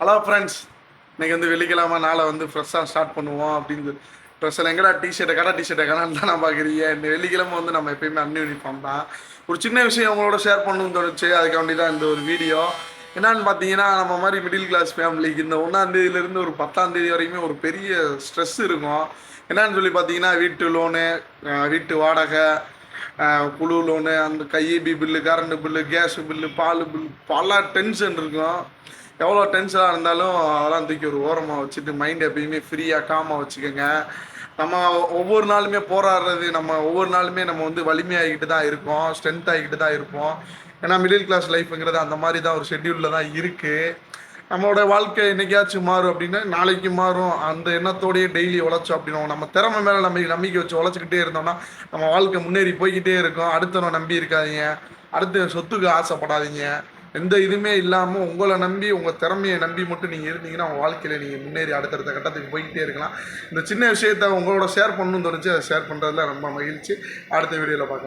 Hello friends, இன்னைக்கு வந்து வெள்ளிக்கிழமை நாளை வந்து ஃப்ரெஷ்ஷாக ஸ்டார்ட் பண்ணுவோம் அப்படின்னு ட்ரெஸ்ஸில் எங்கடா டிஷர்ட்டை கடான்னு தான் நான் பார்க்குறீங்க. இந்த வெள்ளிக்கிழமை வந்து நம்ம எப்பயுமே அன் யூனிஃபார்ம் தான். ஒரு சின்ன விஷயம் உங்களோட ஷேர் பண்ணணும்னு தோணுச்சு, அதுக்காண்டி தான் இந்த ஒரு வீடியோ. என்னன்னு பார்த்தீங்கன்னா, நம்ம மாதிரி மிடில் கிளாஸ் ஃபேமிலிக்கு இந்த 1ஆம் தேதியிலேருந்து ஒரு 10ஆம் தேதி வரைக்குமே ஒரு பெரிய ஸ்ட்ரெஸ் இருக்கும். என்னன்னு சொல்லி பார்த்தீங்கன்னா, வீட்டு லோனு, வீட்டு வாடகை, குழு லோனு, அந்த கைஏபி bill, current bill, gas bill, பால் பில், பல டென்ஷன் இருக்கும். எவ்வளோ டென்ஷனாக இருந்தாலும் அதெல்லாம் தூக்கி ஒரு ஓரமாக வச்சுட்டு மைண்ட் எப்பயுமே ஃப்ரீயாக காமாக வச்சுக்கோங்க. நம்ம ஒவ்வொரு நாளுமே போராடுறது, நம்ம ஒவ்வொரு நாளுமே நம்ம வந்து வலிமையாகிக்கிட்டு தான் இருக்கோம், ஸ்ட்ரென்த் ஆகிக்கிட்டு தான் இருப்போம். ஏன்னா மிடில் கிளாஸ் லைஃப்புங்கிறது அந்த மாதிரி தான் ஒரு ஷெட்யூலில் தான் இருக்குது. நம்மளோட வாழ்க்கை என்னைக்காச்சும் மாறும் அப்படின்னா நாளைக்கு மாறும், அந்த எண்ணத்தோடையே டெய்லி உழைச்சோம் அப்படின்னா நம்ம திறமை மேலே நம்பிக்கை வச்சு உழைச்சிக்கிட்டே இருந்தோம்னா நம்ம வாழ்க்கை முன்னேறி போய்கிட்டே இருக்கும். அடுத்தவனை நம்பி இருக்காதீங்க, அடுத்த சொத்துக்கு ஆசைப்படாதீங்க. எந்த இதுவுமே இல்லாமல் உங்களை நம்பி உங்கள் திறமையை நம்பி மட்டும் நீங்கள் இருந்தீங்கன்னா உங்கள் வாழ்க்கையில் நீங்கள் முன்னேறி அடுத்தடுத்த கட்டத்துக்கு போய்கிட்டே இருக்கலாம். இந்த சின்ன விஷயத்த உங்களோட ஷேர் பண்ணணும்னு தோணுச்சு, அதை ஷேர் பண்ணுறதுல ரொம்ப மகிழ்ச்சி. அடுத்த வீடியோவில் பார்க்கலாம்.